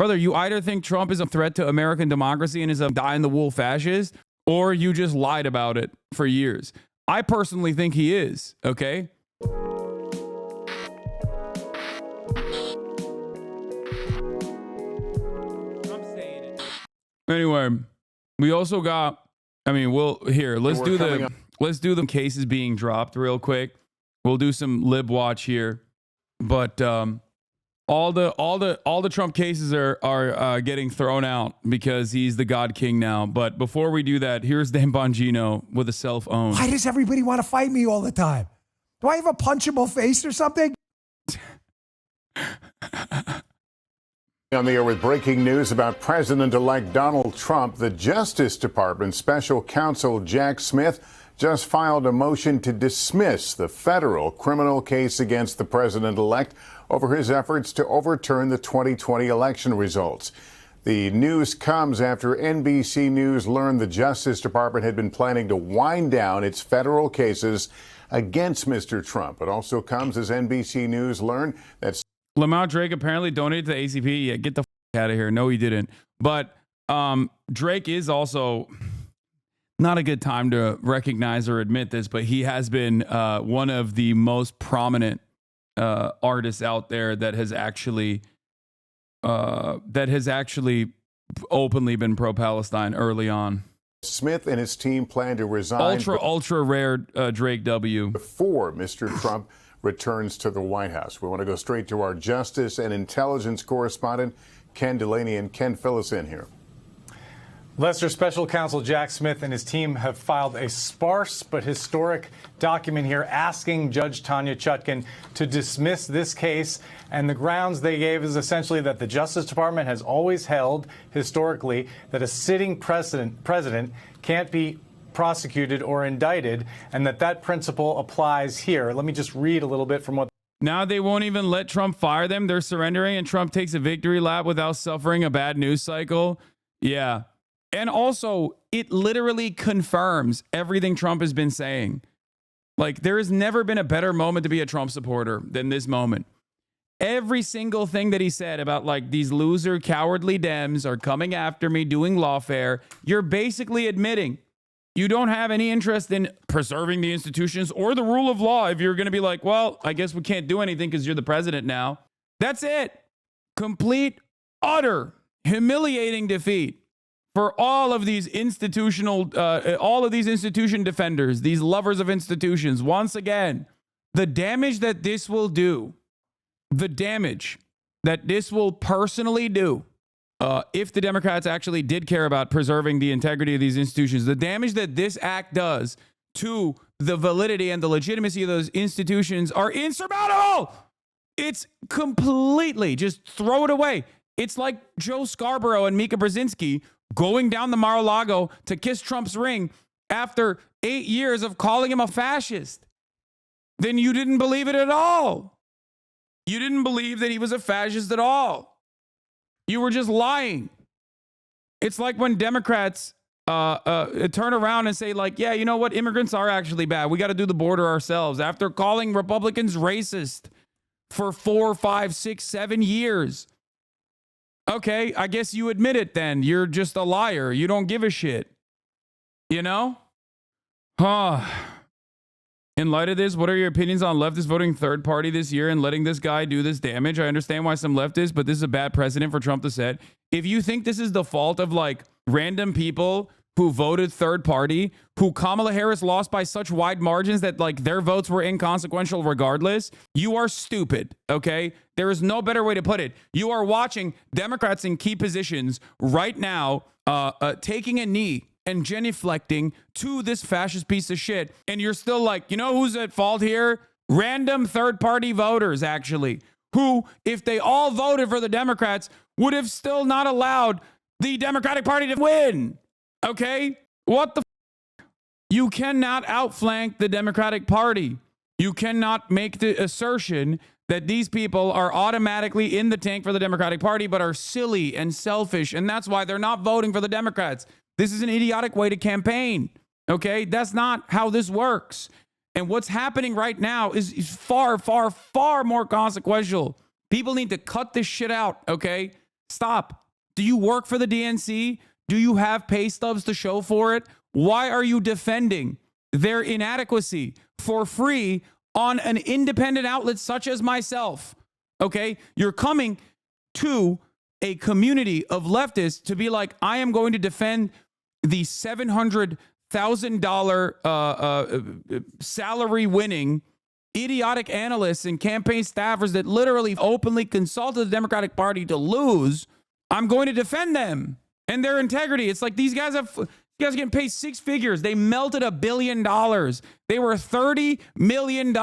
Brother, you either think Trump is a threat to American democracy and is a die-in-the-wool fascist, or you just lied about it for years. I personally think he is, okay? Anyway, we also got, let's do the cases being dropped real quick. We'll do some lib watch here. But all the Trump cases are getting thrown out because he's the God King now. But before we do that, here's Dan Bongino with a self-own. Why does everybody want to fight me all the time? Do I have a punchable face or something? On the air with breaking news about President-elect Donald Trump, the Justice Department Special Counsel Jack Smith just filed a motion to dismiss the federal criminal case against the president-elect over his efforts to overturn the 2020 election results. The news comes after NBC News learned the Justice Department had been planning to wind down its federal cases against Mr. Trump. It also comes as NBC News learned that Lamont Drake apparently donated to the ACP. Yeah, get the out of here. No, he didn't. But Drake is also not a good time to recognize or admit this, but he has been one of the most prominent artists out there that has actually openly been pro-Palestine early on. Smith and his team plan to resign. Ultra rare Drake W. Before Mr. Trump returns to the White House. We want to go straight to our justice and intelligence correspondent, Ken Delaney. And Ken, fill us in here. Lester, Special Counsel Jack Smith and his team have filed a sparse but historic document here asking Judge Tanya Chutkan to dismiss this case. And the grounds they gave is essentially that the Justice Department has always held historically that a sitting president can't be prosecuted or indicted, and that principle applies here. Let me just read a little bit from what. Now they won't even let Trump fire them. They're surrendering, and Trump takes a victory lap without suffering a bad news cycle. Yeah. And also, it literally confirms everything Trump has been saying. Like, there has never been a better moment to be a Trump supporter than this moment. Every single thing that he said about, like, these loser, cowardly Dems are coming after me, doing lawfare, you're basically admitting you don't have any interest in preserving the institutions or the rule of law if you're going to be like, well, I guess we can't do anything because you're the president now. That's it. Complete, utter, humiliating defeat for all of these institution defenders, these lovers of institutions. Once again, the damage that this will do, the damage that this will personally do, if the Democrats actually did care about preserving the integrity of these institutions, the damage that this act does to the validity and the legitimacy of those institutions are insurmountable. It's completely, just throw it away. It's like Joe Scarborough and Mika Brzezinski going down the Mar-a-Lago to kiss Trump's ring after 8 years of calling him a fascist. Then you didn't believe it at all. You didn't believe that he was a fascist at all. You were just lying. It's like when Democrats turn around and say, like, yeah, you know what? Immigrants are actually bad. We got to do the border ourselves after calling Republicans racist for 4, 5, 6, 7 years. Okay, I guess you admit it then. You're just a liar. You don't give a shit. You know? In light of this, what are your opinions on leftists voting third party this year and letting this guy do this damage? I understand why some leftists, but this is a bad precedent for Trump to set. If you think this is the fault of like random people who voted third party, who Kamala Harris lost by such wide margins that like their votes were inconsequential regardless, you are stupid, okay? There is no better way to put it. You are watching Democrats in key positions right now taking a knee and genuflecting to this fascist piece of shit. And you're still like, you know who's at fault here? Random third-party voters, actually, who, if they all voted for the Democrats, would have still not allowed the Democratic Party to win. Okay? What the f-? You cannot outflank the Democratic Party. You cannot make the assertion that these people are automatically in the tank for the Democratic Party, but are silly and selfish, and that's why they're not voting for the Democrats. This is an idiotic way to campaign, okay? That's not how this works. And what's happening right now is far, far, far more consequential. People need to cut this shit out, okay? Stop. Do you work for the DNC? Do you have pay stubs to show for it? Why are you defending their inadequacy for free on an independent outlet such as myself? Okay? You're coming to a community of leftists to be like, I am going to defend the $700,000 salary winning idiotic analysts and campaign staffers that literally openly consulted the Democratic Party to lose. I'm going to defend them and their integrity. It's like these guys are getting paid six figures. They melted $1 billion. They were $30 million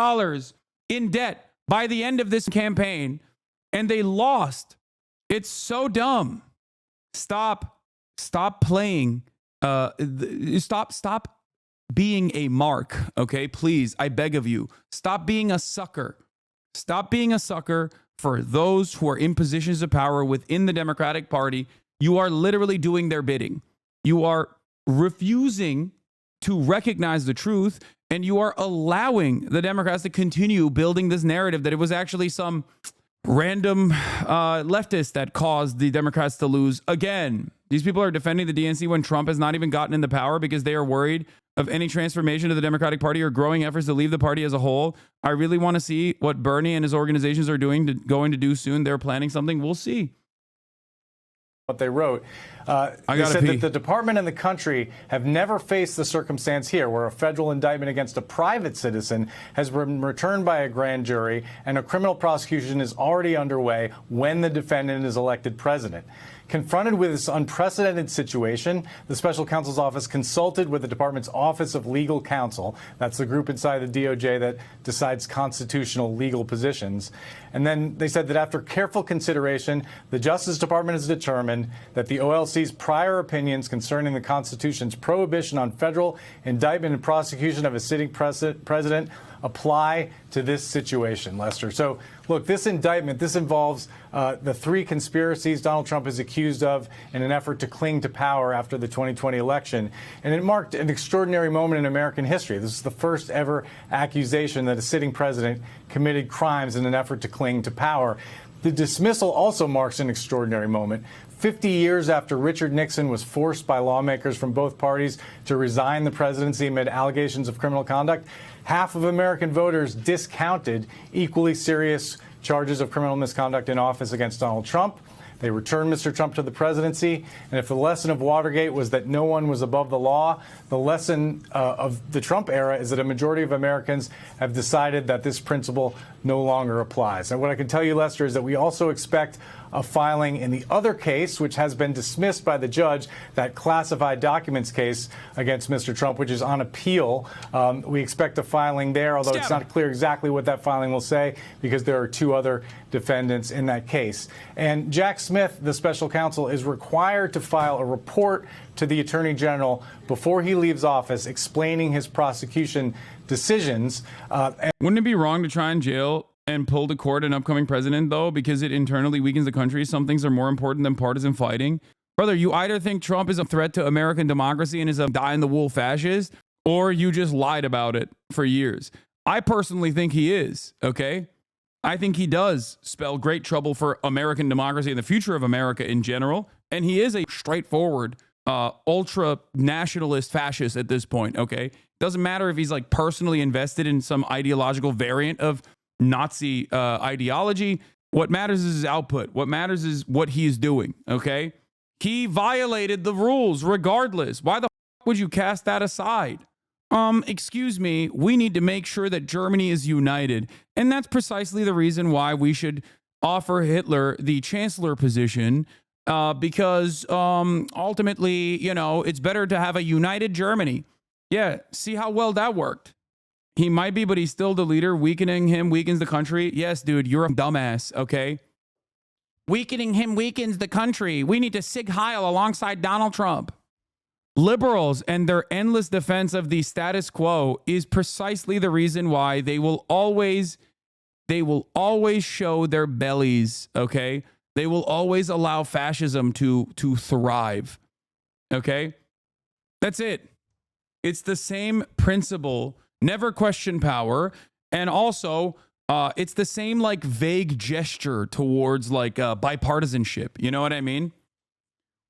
in debt by the end of this campaign, and they lost. It's so dumb. Stop playing. Stop being a mark. Okay, please. I beg of you. Stop being a sucker. Stop being a sucker for those who are in positions of power within the Democratic Party. You are literally doing their bidding. You are refusing to recognize the truth, and you are allowing the Democrats to continue building this narrative that it was actually some random leftist that caused the Democrats to lose again. These people are defending the DNC when Trump has not even gotten into power because they are worried of any transformation of the Democratic Party or growing efforts to leave the party as a whole. I really want to see what Bernie and his organizations are going to do soon. They're planning something. We'll see. What they wrote. They said that the department and the country have never faced the circumstance here where a federal indictment against a private citizen has been returned by a grand jury and a criminal prosecution is already underway when the defendant is elected president. Confronted with this unprecedented situation, the special counsel's office consulted with the department's Office of Legal Counsel. That's the group inside the DOJ that decides constitutional legal positions. And then they said that after careful consideration, the Justice Department has determined that the OLC's prior opinions concerning the Constitution's prohibition on federal indictment and prosecution of a sitting president apply to this situation, Lester. So, look, this indictment, this involves the three conspiracies Donald Trump is accused of in an effort to cling to power after the 2020 election. And it marked an extraordinary moment in American history. This is the first ever accusation that a sitting president committed crimes in an effort to cling to power. The dismissal also marks an extraordinary moment. 50 years after Richard Nixon was forced by lawmakers from both parties to resign the presidency amid allegations of criminal conduct, half of American voters discounted equally serious charges of criminal misconduct in office against Donald Trump. They returned Mr. Trump to the presidency. And if the lesson of Watergate was that no one was above the law, the lesson of the Trump era is that a majority of Americans have decided that this principle no longer applies. And what I can tell you, Lester, is that we also expect a filing in the other case, which has been dismissed by the judge, that classified documents case against Mr. Trump, which is on appeal. We expect a filing there, although it's not clear exactly what that filing will say because there are two other defendants in that case. And Jack Smith, the special counsel, is required to file a report to the Attorney General before he leaves office explaining his prosecution decisions. Wouldn't it be wrong to try and jail and pull to court an upcoming president, though, because it internally weakens the country? Some things are more important than partisan fighting. Brother, you either think Trump is a threat to American democracy and is a die-in-the-wool fascist, or you just lied about it for years. I personally think he is, okay? I think he does spell great trouble for American democracy and the future of America in general, and he is a straightforward, ultra-nationalist fascist at this point, okay? Doesn't matter if he's like personally invested in some ideological variant of Nazi ideology. What matters is his output. What matters is what he's doing, okay? He violated the rules regardless. Why the f would you cast that aside? Excuse me, we need to make sure that Germany is united. And that's precisely the reason why we should offer Hitler the chancellor position, because ultimately, you know, it's better to have a united Germany. Yeah, see how well that worked. He might be, but he's still the leader. Weakening him weakens the country. Yes, dude, you're a dumbass, okay? Weakening him weakens the country. We need to Sig Heil alongside Donald Trump. Liberals and their endless defense of the status quo is precisely the reason why they will always show their bellies, okay? They will always allow fascism to thrive, okay? That's it. It's the same principle. Never question power, and also It's the same like vague gesture towards like bipartisanship. You know what I mean?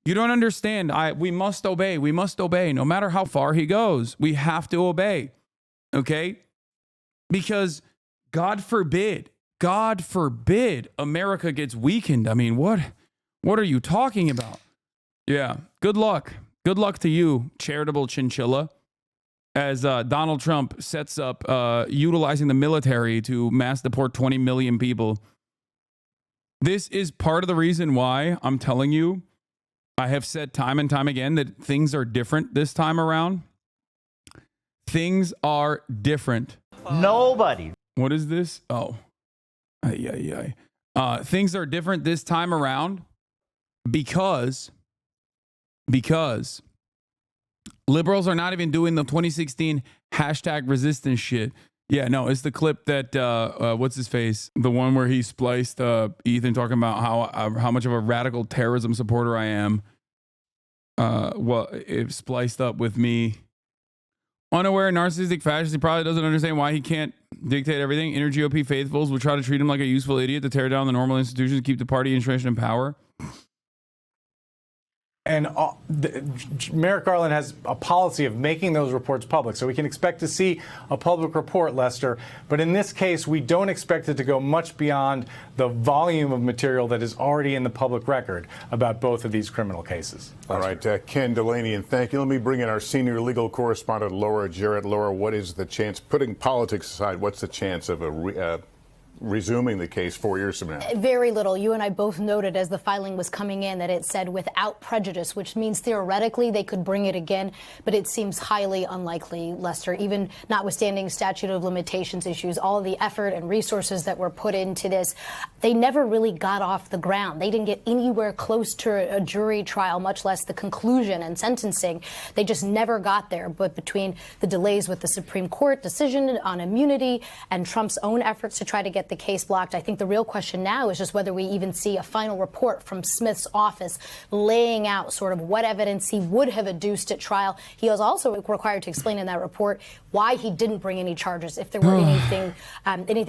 You don't understand. We must obey. We must obey. No matter how far he goes, we have to obey. Okay? Because God forbid America gets weakened. I mean, what are you talking about? Yeah. Good luck. Good luck to you, charitable chinchilla, as Donald Trump sets up utilizing the military to mass deport 20 million people. This is part of the reason why I'm telling you, I have said time and time again that things are different this time around. Things are different. Nobody. What is this? Oh. Things are different this time around because liberals are not even doing the 2016 hashtag resistance shit. Yeah, no, it's the clip that, what's his face? The one where he spliced Ethan talking about how much of a radical terrorism supporter I am. Well, it spliced up with me. Unaware, narcissistic fascist, he probably doesn't understand why he can't dictate everything. Inner GOP faithfuls will try to treat him like a useful idiot to tear down the normal institutions, keep the party entrenched in power. And Merrick Garland has a policy of making those reports public. So we can expect to see a public report, Lester. But in this case, we don't expect it to go much beyond the volume of material that is already in the public record about both of these criminal cases. All right, Ken Delaney, and thank you. Let me bring in our senior legal correspondent, Laura Jarrett. Laura, what is the chance, putting politics aside, what's the chance of resuming the case 4 years from now? Very little. You and I both noted as the filing was coming in that it said without prejudice, which means theoretically they could bring it again, but it seems highly unlikely, Lester, even notwithstanding statute of limitations issues, all of the effort and resources that were put into this, they never really got off the ground. They didn't get anywhere close to a jury trial, much less the conclusion and sentencing. They just never got there. But between the delays with the Supreme Court decision on immunity and Trump's own efforts to try to get the case blocked, I think the real question now is just whether we even see a final report from Smith's office laying out sort of what evidence he would have adduced at trial. He was also required to explain in that report why he didn't bring any charges. If there were anything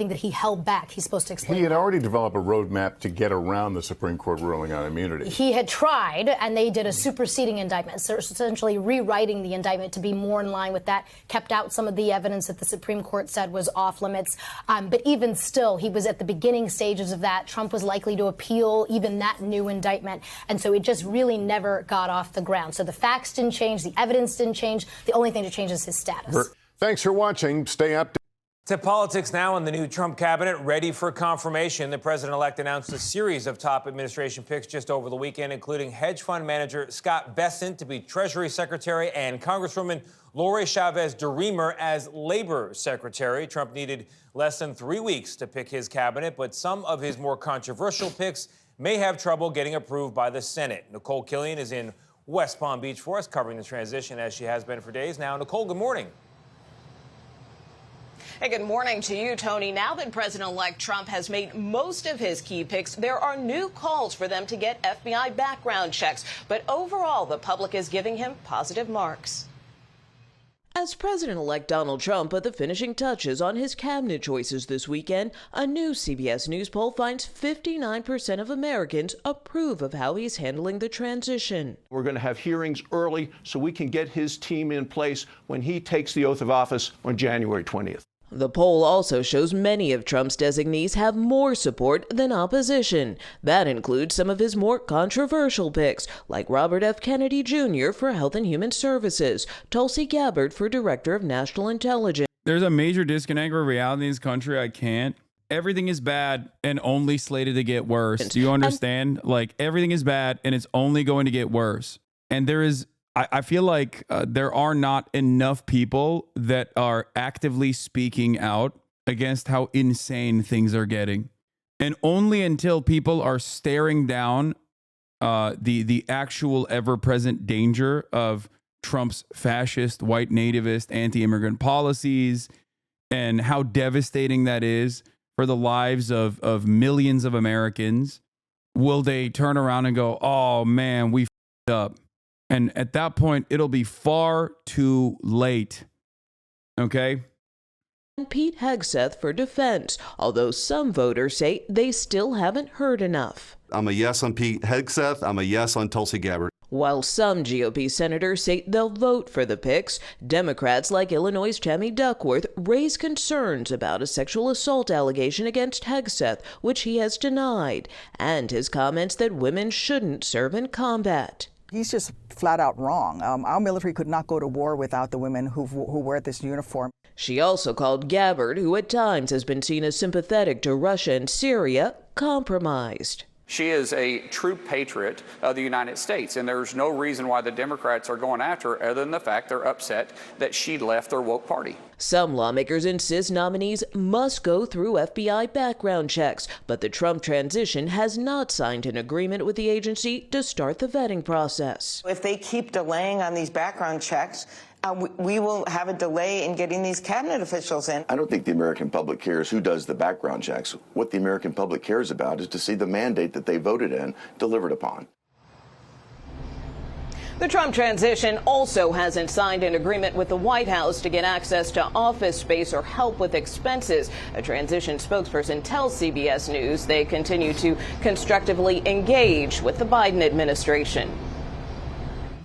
that he held back, he's supposed to explain. He had already developed a roadmap to get around the Supreme Court ruling on immunity. He had tried, and they did a superseding indictment, so essentially rewriting the indictment to be more in line with that, kept out some of the evidence that the Supreme Court said was off limits. But even still, he was at the beginning stages of that. Trump was likely to appeal even that new indictment. And so it just really never got off the ground. So the facts didn't change. The evidence didn't change. The only thing to change is his status. Thanks for watching. Stay up. To politics now, in the new Trump cabinet ready for confirmation. The president-elect announced a series of top administration picks just over the weekend, including hedge fund manager Scott Bessent to be Treasury Secretary and Congresswoman Lori Chavez-DeRemer as Labor Secretary. Trump needed less than 3 weeks to pick his cabinet, but some of his more controversial picks may have trouble getting approved by the Senate. Nicole Killian is in West Palm Beach for us, covering the transition as she has been for days now. Nicole, good morning. Hey, good morning to you, Tony. Now that President-elect Trump has made most of his key picks, there are new calls for them to get FBI background checks. But overall, the public is giving him positive marks. As President-elect Donald Trump put the finishing touches on his cabinet choices this weekend, a new CBS News poll finds 59% of Americans approve of how he's handling the transition. We're going to have hearings early so we can get his team in place when he takes the oath of office on January 20th. The poll also shows many of Trump's designees have more support than opposition. That includes some of his more controversial picks, like Robert F. Kennedy Jr. for Health and Human Services, Tulsi Gabbard for Director of National Intelligence. There's a major disconnect with reality in this country. I can't. Everything is bad and only slated to get worse. Do you understand? Like, everything is bad and it's only going to get worse. And there is... I feel like there are not enough people that are actively speaking out against how insane things are getting. And only until people are staring down the actual ever-present danger of Trump's fascist, white nativist, anti-immigrant policies and how devastating that is for the lives of millions of Americans, will they turn around and go, oh man, we f***ed up. And at that point, it'll be far too late. Okay? Pete Hegseth for defense, although some voters say they still haven't heard enough. I'm a yes on Pete Hegseth. I'm a yes on Tulsi Gabbard. While some GOP senators say they'll vote for the picks, Democrats like Illinois' Tammy Duckworth raise concerns about a sexual assault allegation against Hegseth, which he has denied, and his comments that women shouldn't serve in combat. He's just flat out wrong. Our military could not go to war without the women who wear this uniform. She also called Gabbard, who at times has been seen as sympathetic to Russia and Syria, compromised. She is a true patriot of the United States, and there's no reason why the Democrats are going after her other than the fact they're upset that she left their woke party. Some lawmakers insist nominees must go through FBI background checks, but the Trump transition has not signed an agreement with the agency to start the vetting process. If they keep delaying on these background checks, we will have a delay in getting these cabinet officials in. I don't think the American public cares who does the background checks. What the American public cares about is to see the mandate that they voted in delivered upon. The Trump transition also hasn't signed an agreement with the White House to get access to office space or help with expenses. A transition spokesperson tells CBS News they continue to constructively engage with the Biden administration.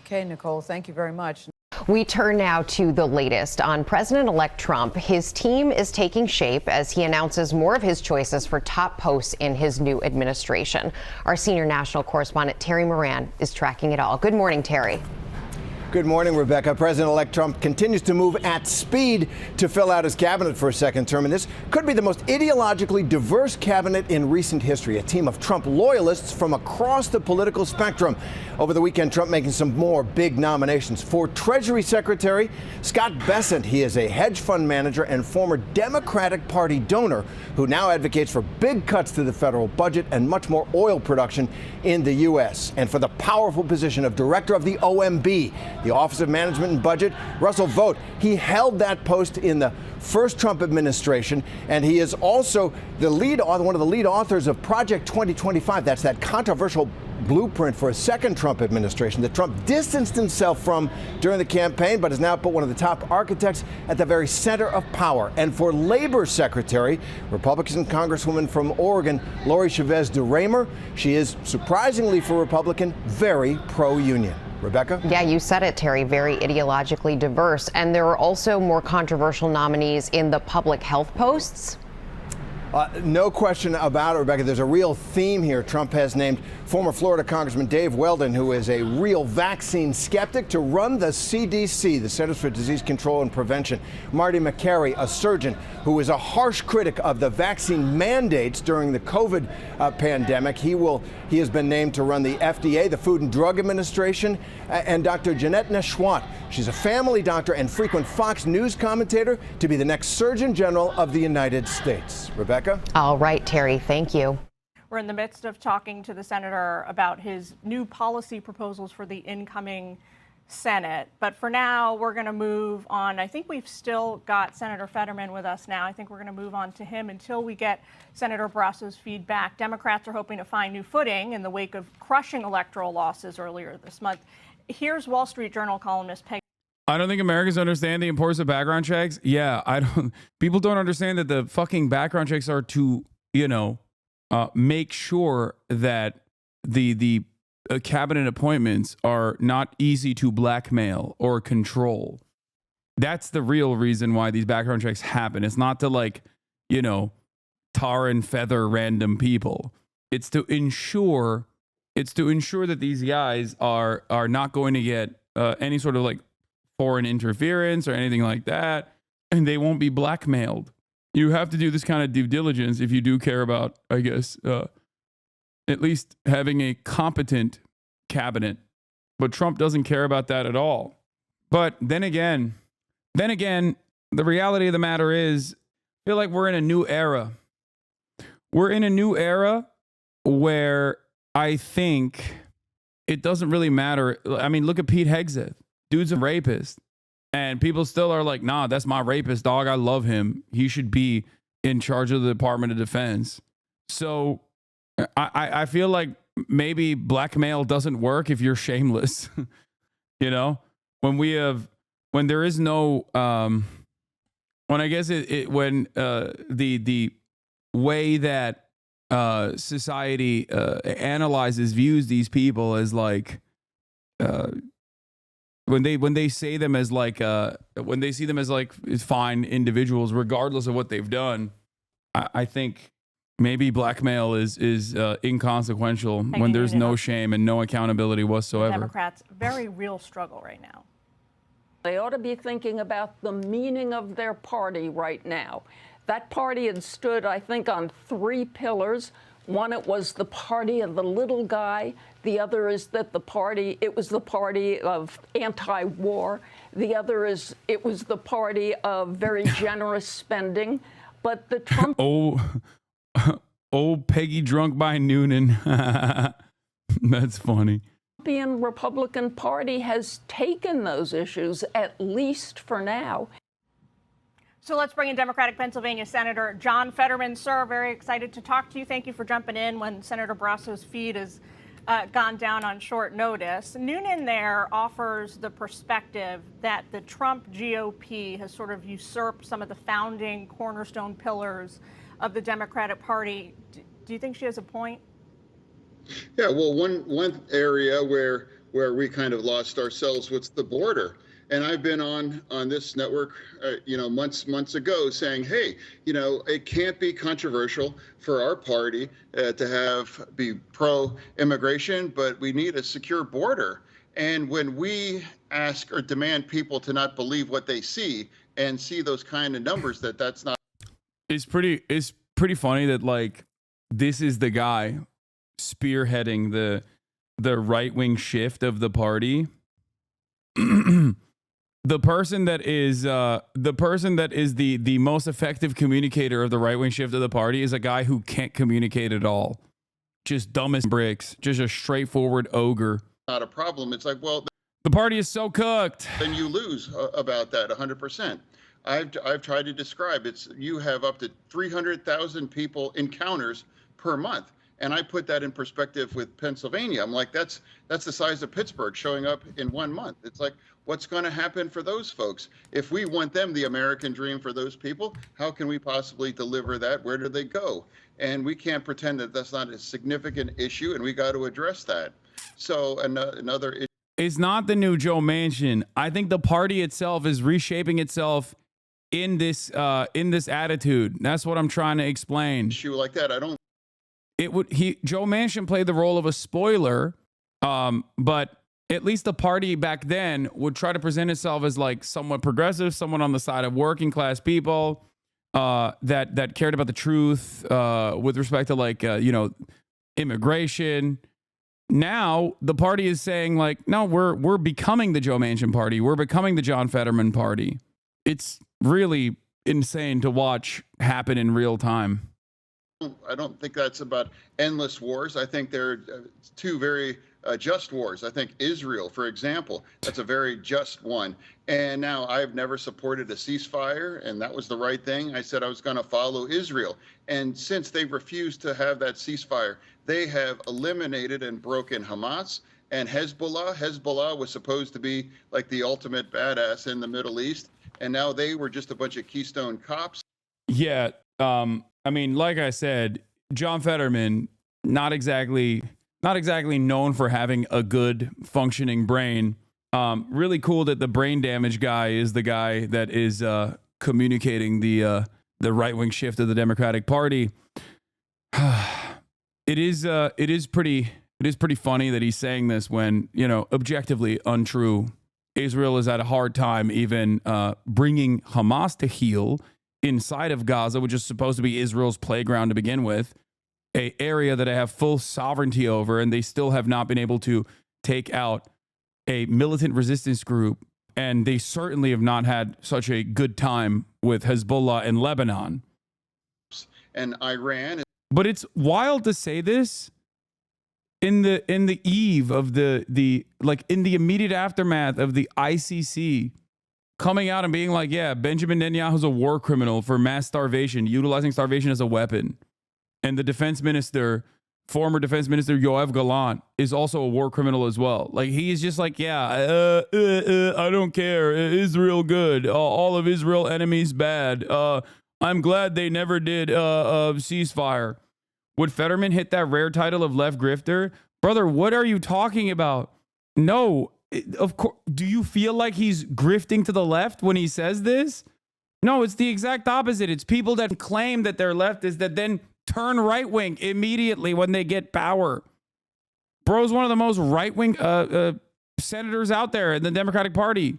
Okay, Nicole, thank you very much. We turn now to the latest on President-elect Trump. His team is taking shape as he announces more of his choices for top posts in his new administration. Our senior national correspondent Terry Moran is tracking it all. Good morning, Terry. Good morning, Rebecca. President-elect Trump continues to move at speed to fill out his cabinet for a second term, and this could be the most ideologically diverse cabinet in recent history. A team of Trump loyalists from across the political spectrum. Over the weekend, Trump making some more big nominations. For Treasury Secretary, Scott Bessent. He is a hedge fund manager and former Democratic Party donor who now advocates for big cuts to the federal budget and much more oil production in the U.S. And for the powerful position of director of the OMB, the Office of Management and Budget, Russell Vought. He held that post in the first Trump administration, and he is also the lead author, one of the lead authors of Project 2025. That's that controversial blueprint for a second Trump administration that Trump distanced himself from during the campaign, but has now put one of the top architects at the very center of power. And for Labor Secretary, Republican Congresswoman from Oregon, Lori Chavez DeRaymer. She is, surprisingly for Republican, very pro-union. Rebecca? Yeah, you said it, Terry. Very ideologically diverse. And there are also more controversial nominees in the public health posts. No question about it, Rebecca. There's a real theme here. Trump has named former Florida Congressman Dave Weldon, who is a real vaccine skeptic, to run the CDC, the Centers for Disease Control and Prevention. Marty McCary, a surgeon who is a harsh critic of the vaccine mandates during the COVID pandemic. He has been named to run the FDA, the Food and Drug Administration, and Dr. Jeanette Neshwat. She's a family doctor and frequent Fox News commentator to be the next Surgeon General of the United States. Rebecca? All right, Terry, thank you. We're in the midst of talking to the senator about his new policy proposals for the incoming Senate. But for now, we're going to move on. I think we've still got Senator Fetterman with us now. I think we're going to move on to him until we get Senator Barrasso's feedback. Democrats are hoping to find new footing in the wake of crushing electoral losses earlier this month. Here's Wall Street Journal columnist Peg. I don't think Americans understand the importance of background checks. Yeah, people don't understand that the fucking background checks are to, make sure that the cabinet appointments are not easy to blackmail or control. That's the real reason why these background checks happen. It's not to tar and feather random people. It's to ensure that these guys are not going to get any sort of foreign interference or anything like that, and they won't be blackmailed. You have to do this kind of due diligence if you do care about, I guess, at least having a competent cabinet. But Trump doesn't care about that at all. But then again, the reality of the matter is, I feel like we're in a new era. We're in a new era where I think it doesn't really matter. I mean, look at Pete Hegseth. Dude's a rapist. And people still are like, nah, that's my rapist, dog. I love him. He should be in charge of the Department of Defense. So I feel like maybe blackmail doesn't work if you're shameless. When there is no when I guess when the way that society analyzes, views these people as like when they say them as like when they see them as like fine individuals regardless of what they've done, I think maybe blackmail is inconsequential when there's no shame and no accountability whatsoever. Democrats' very real struggle right now. They ought to be thinking about the meaning of their party right now. That party had stood, I think, on 3 pillars. One, it was the party of the little guy. The other is that it was the party of anti-war. The other is it was the party of very generous spending. But the Trump... Oh, Peggy drunk by Noonan. That's funny. Republican Party has taken those issues, at least for now. So let's bring in Democratic Pennsylvania Senator John Fetterman. Sir, very excited to talk to you. Thank you for jumping in when Senator Barrasso's feed has gone down on short notice. Noonan there offers the perspective that the Trump GOP has sort of usurped some of the founding cornerstone pillars of the Democratic Party. Do you think she has a point? Yeah, well, one area where we kind of lost ourselves was the border. And I've been on this network, months ago saying, hey, it can't be controversial for our party to be pro-immigration, but we need a secure border. And when we ask or demand people to not believe what they see and see those kind of numbers, that's not. It's pretty funny that like this is the guy spearheading the right-wing shift of the party. The person that is the most effective communicator of the right-wing shift of the party is a guy who can't communicate at all. Just dumb as bricks. Just a straightforward ogre. Not a problem. It's like, well, the party is so cooked. Then you lose about that 100%. I've tried to describe you have up to 300,000 people encounters per month. And I put that in perspective with Pennsylvania. I'm like, that's the size of Pittsburgh showing up in 1 month. It's like, what's going to happen for those folks? If we want them, the American dream for those people, how can we possibly deliver that? Where do they go? And we can't pretend that that's not a significant issue, and we got to address that. So another issue. It's not the new Joe Manchin. I think the party itself is reshaping itself in this attitude. That's what I'm trying to explain. Issue like that, I don't. Joe Manchin played the role of a spoiler, but at least the party back then would try to present itself as like somewhat progressive, someone on the side of working class people that cared about the truth with respect to like immigration. Now the party is saying like, no, we're becoming the Joe Manchin party. We're becoming the John Fetterman party. It's really insane to watch happen in real time. I don't think that's about endless wars. I think they're two very just wars. I think Israel, for example, that's a very just one. And now I've never supported a ceasefire, and that was the right thing. I said I was going to follow Israel. And since they've refused to have that ceasefire, they have eliminated and broken Hamas and Hezbollah. Hezbollah was supposed to be like the ultimate badass in the Middle East, and now they were just a bunch of Keystone cops. Yeah. I mean, like I said, John Fetterman, not exactly known for having a good functioning brain. Really cool that the brain damage guy is the guy that is communicating the right-wing shift of the Democratic Party. It is pretty funny that he's saying this when, objectively untrue. Israel has had a hard time even bringing Hamas to heel inside of Gaza, which is supposed to be Israel's playground to begin with, an area that they have full sovereignty over, and they still have not been able to take out a militant resistance group, and they certainly have not had such a good time with Hezbollah and Lebanon. And Iran. But it's wild to say this in the eve of the like in the immediate aftermath of the ICC coming out and being like, yeah, Benjamin Netanyahu's a war criminal for mass starvation, utilizing starvation as a weapon. And the defense minister former defense minister Yoav Gallant is also a war criminal as well. Like, he is just like, yeah, I don't care. Israel good. All of Israel enemies bad. I'm glad they never did a ceasefire. Would Fetterman hit that rare title of left grifter? Brother, what are you talking about? No, of course. Do you feel like he's grifting to the left when he says this? No, it's the exact opposite. It's people that claim that they're leftists that then turn right-wing immediately when they get power. Bro's one of the most right-wing senators out there in the Democratic Party.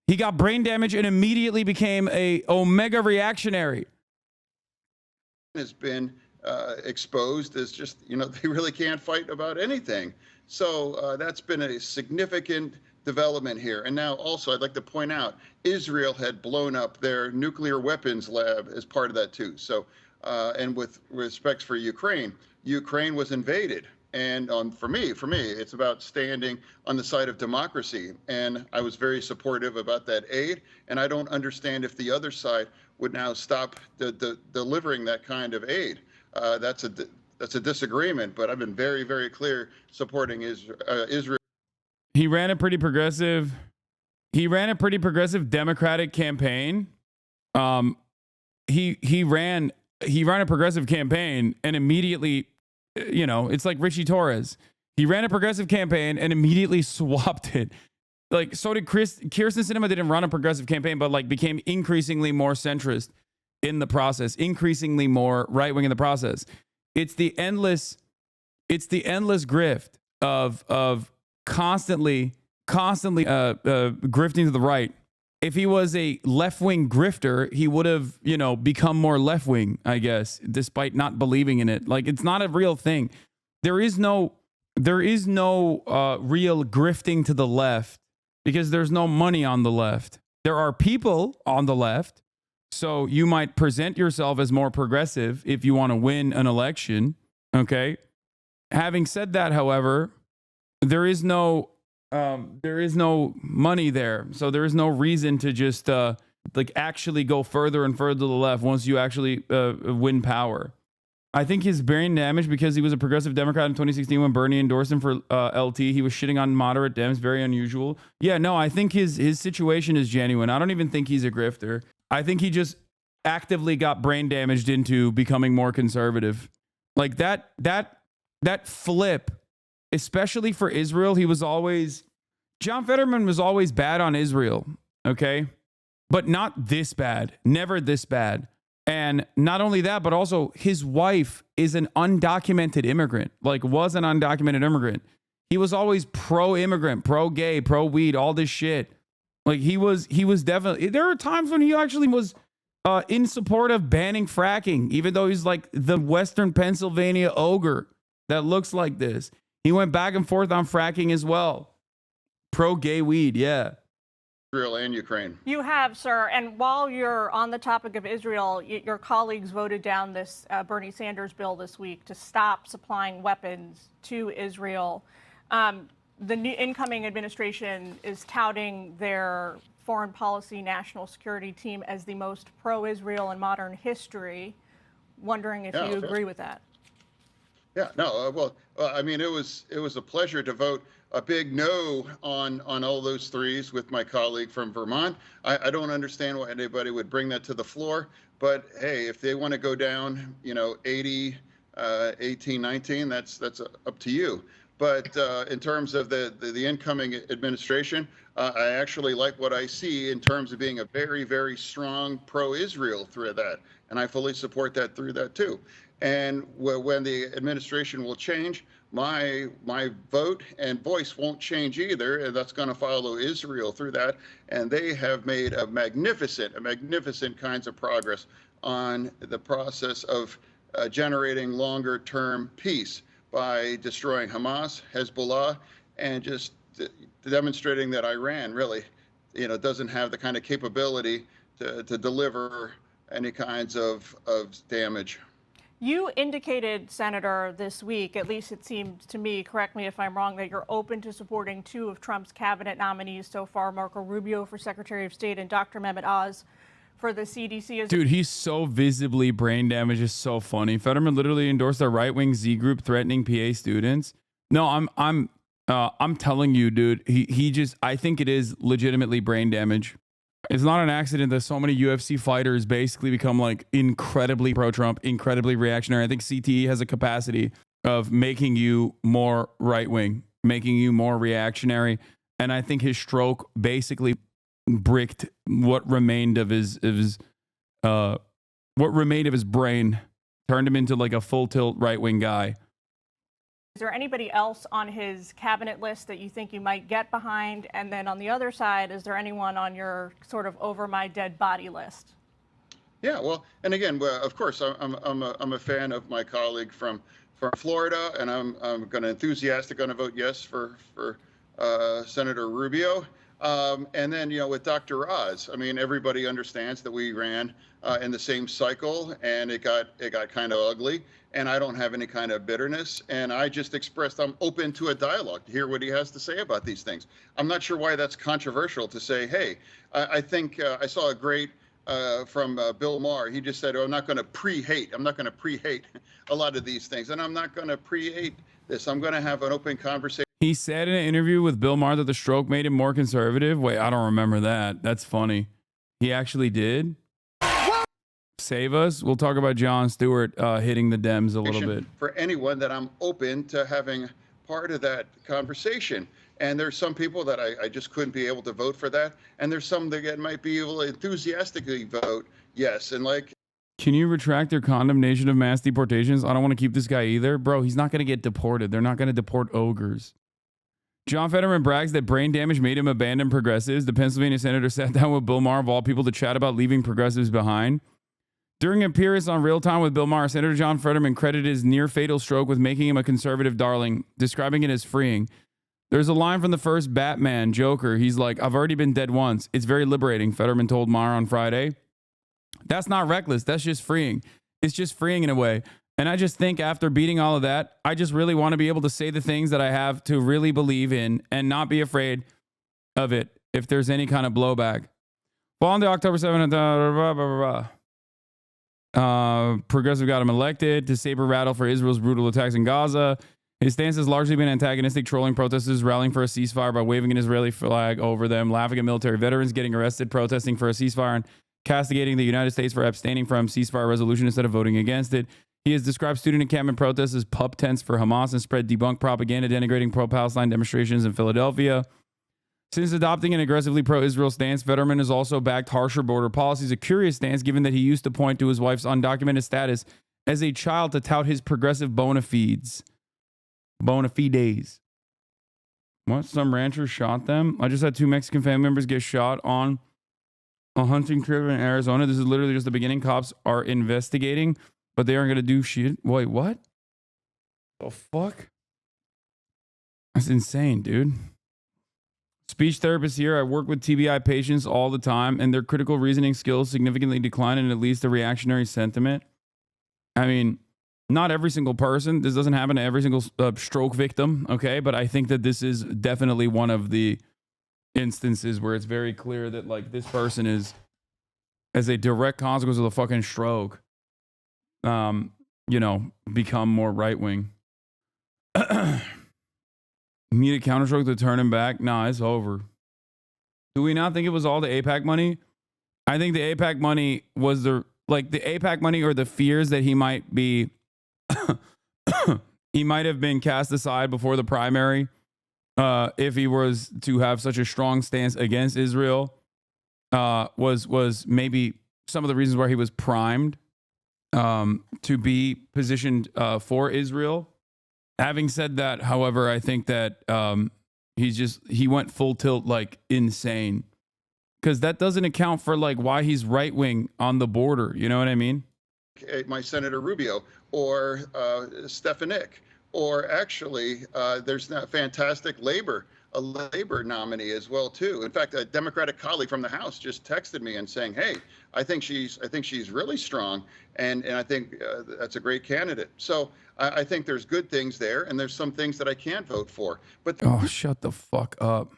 He got brain damage and immediately became a omega reactionary. Has been exposed as just, they really can't fight about anything. So that's been a significant development here. And now also I'd like to point out, Israel had blown up their nuclear weapons lab as part of that too. So, and with respects for Ukraine, Ukraine was invaded. And for me, it's about standing on the side of democracy. And I was very supportive about that aid. And I don't understand if the other side would now stop delivering that kind of aid. That's a disagreement, but I've been very, very clear supporting Israel. He ran a pretty progressive Democratic campaign. He ran a progressive campaign and immediately, it's like Richie Torres. He ran a progressive campaign and immediately swapped it. Like, so did Kyrsten Sinema. Didn't run a progressive campaign, but like became increasingly more centrist in the process, increasingly more right wing in the process. It's the endless grift of constantly grifting to the right. If he was a left-wing grifter, he would have, become more left-wing, I guess, despite not believing in it. Like, it's not a real thing. There is no real grifting to the left because there's no money on the left. There are people on the left, so you might present yourself as more progressive if you want to win an election, okay? Having said that, however, there is no money there. So there is no reason to just actually go further and further to the left once you actually win power. I think his brain damage because he was a progressive Democrat in 2016 when Bernie endorsed him for LT. He was shitting on moderate Dems, very unusual. Yeah, no, I think his situation is genuine. I don't even think he's a grifter. I think he just actively got brain damaged into becoming more conservative. Like that flip, especially for Israel, John Fetterman was always bad on Israel, okay? But not this bad, never this bad. And not only that, but also his wife is an undocumented immigrant, was an undocumented immigrant. He was always pro-immigrant, pro-gay, pro-weed, all this shit. He was definitely, there are times when he actually was in support of banning fracking, even though he's like the Western Pennsylvania ogre that looks like this. He went back and forth on fracking as well. Pro-gay weed, yeah. Israel and Ukraine. You have, sir. And while you're on the topic of Israel, your colleagues voted down this Bernie Sanders bill this week to stop supplying weapons to Israel. The new incoming administration is touting their foreign policy national security team as the most pro-Israel in modern history. Wondering if you agree with that. Yeah, no, I mean, it was a pleasure to vote a big no on all those threes with my colleague from Vermont. I don't understand why anybody would bring that to the floor, but hey, if they want to go down, 80, 18, 19, that's up to you. But in terms of the incoming administration, I actually like what I see in terms of being a very, very strong pro-Israel through that, and I fully support that through that too. And when the administration will change, my vote and voice won't change either. And that's going to follow Israel through that. And they have made a magnificent kinds of progress on the process of generating longer term peace by destroying Hamas, Hezbollah, and just demonstrating that Iran really, doesn't have the kind of capability to deliver any kinds of damage. You indicated, Senator, this week, at least it seemed to me, correct me if I'm wrong, that you're open to supporting two of Trump's cabinet nominees so far, Marco Rubio for Secretary of State and Dr. Mehmet Oz for the CDC. Dude, he's so visibly brain damaged. It's so funny. Fetterman literally endorsed a right-wing Z group threatening PA students. No, I'm telling you, dude. He just, I think it is legitimately brain damage. It's not an accident that so many UFC fighters basically become like incredibly pro-Trump, incredibly reactionary. I think CTE has a capacity of making you more right-wing, making you more reactionary. And I think his stroke basically bricked what remained of his brain, turned him into like a full tilt right-wing guy. Is there anybody else on his cabinet list that you think you might get behind? And then on the other side, is there anyone on your sort of over my dead body list? Yeah, well, and again, of course, I'm a fan of my colleague from Florida, and I'm going to vote yes for Senator Rubio. And then, with Dr. Oz, I mean, everybody understands that we ran in the same cycle, and it got kind of ugly. And I don't have any kind of bitterness. And I just expressed I'm open to a dialogue to hear what he has to say about these things. I'm not sure why that's controversial to say, hey, I think I saw a great from Bill Maher. He just said, I'm not going to pre-hate. I'm not going to pre-hate a lot of these things. And I'm not going to pre-hate this. I'm going to have an open conversation. He said in an interview with Bill Maher that the stroke made him more conservative. Wait, I don't remember that. That's funny. He actually did? Save us. We'll talk about Jon Stewart hitting the Dems a little bit. For anyone that I'm open to having part of that conversation. And there's some people that I just couldn't be able to vote for that. And there's some that might be able to enthusiastically vote yes. And like, can you retract your condemnation of mass deportations? I don't want to keep this guy either. Bro, he's not going to get deported. They're not going to deport ogres. John Fetterman brags that brain damage made him abandon progressives. The Pennsylvania senator sat down with Bill Maher, of all people, to chat about leaving progressives behind. During an appearance on Real Time with Bill Maher, Senator John Fetterman credited his near-fatal stroke with making him a conservative darling, describing it as freeing. There's a line from the first Batman, Joker. He's like, I've already been dead once. It's very liberating, Fetterman told Maher on Friday. That's not reckless. That's just freeing. It's just freeing in a way. And I just think after beating all of that, I just really want to be able to say the things that I have to really believe in and not be afraid of it if there's any kind of blowback. Well, on the October 7th, progressive got him elected to saber rattle for Israel's brutal attacks in Gaza. His stance has largely been antagonistic, trolling protesters, rallying for a ceasefire by waving an Israeli flag over them, laughing at military veterans getting arrested, protesting for a ceasefire, and castigating the United States for abstaining from ceasefire resolution instead of voting against it. He has described student encampment protests as pup tents for Hamas and spread debunked propaganda denigrating pro-Palestine demonstrations in Philadelphia. Since adopting an aggressively pro-Israel stance, Fetterman has also backed harsher border policies, a curious stance given that he used to point to his wife's undocumented status as a child to tout his progressive bona fides. Bona fides. What? Some ranchers shot them? I just had 2 Mexican family members get shot on a hunting trip in Arizona. This is literally just the beginning. Cops are investigating, but they aren't going to do shit. Wait, what? The fuck? That's insane, dude. Speech therapist here. I work with TBI patients all the time, and their critical reasoning skills significantly decline, and at least the reactionary sentiment. I mean, not every single person. This doesn't happen to every single stroke victim, okay? But I think that this is definitely one of the instances where it's very clear that, like, this person is, as a direct consequence of the fucking stroke, become more right-wing. Need a counterstroke to turn him back? Nah, it's over. Do we not think it was all the AIPAC money? I think the AIPAC money was the AIPAC money, or the fears that he might be, he might have been cast aside before the primary if he was to have such a strong stance against Israel, was maybe some of the reasons why he was primed to be positioned for Israel. Having said that, however, I think that he went full tilt, like insane, because that doesn't account for like why he's right wing on the border. You know what I mean? My Senator Rubio or Stefanik, or actually there's that fantastic a labor nominee as well too. In fact, a Democratic colleague from the House just texted me and saying, "Hey, I think she's really strong, and I think that's a great candidate." So I think there's good things there, and there's some things that I can't vote for. But oh, shut the fuck up.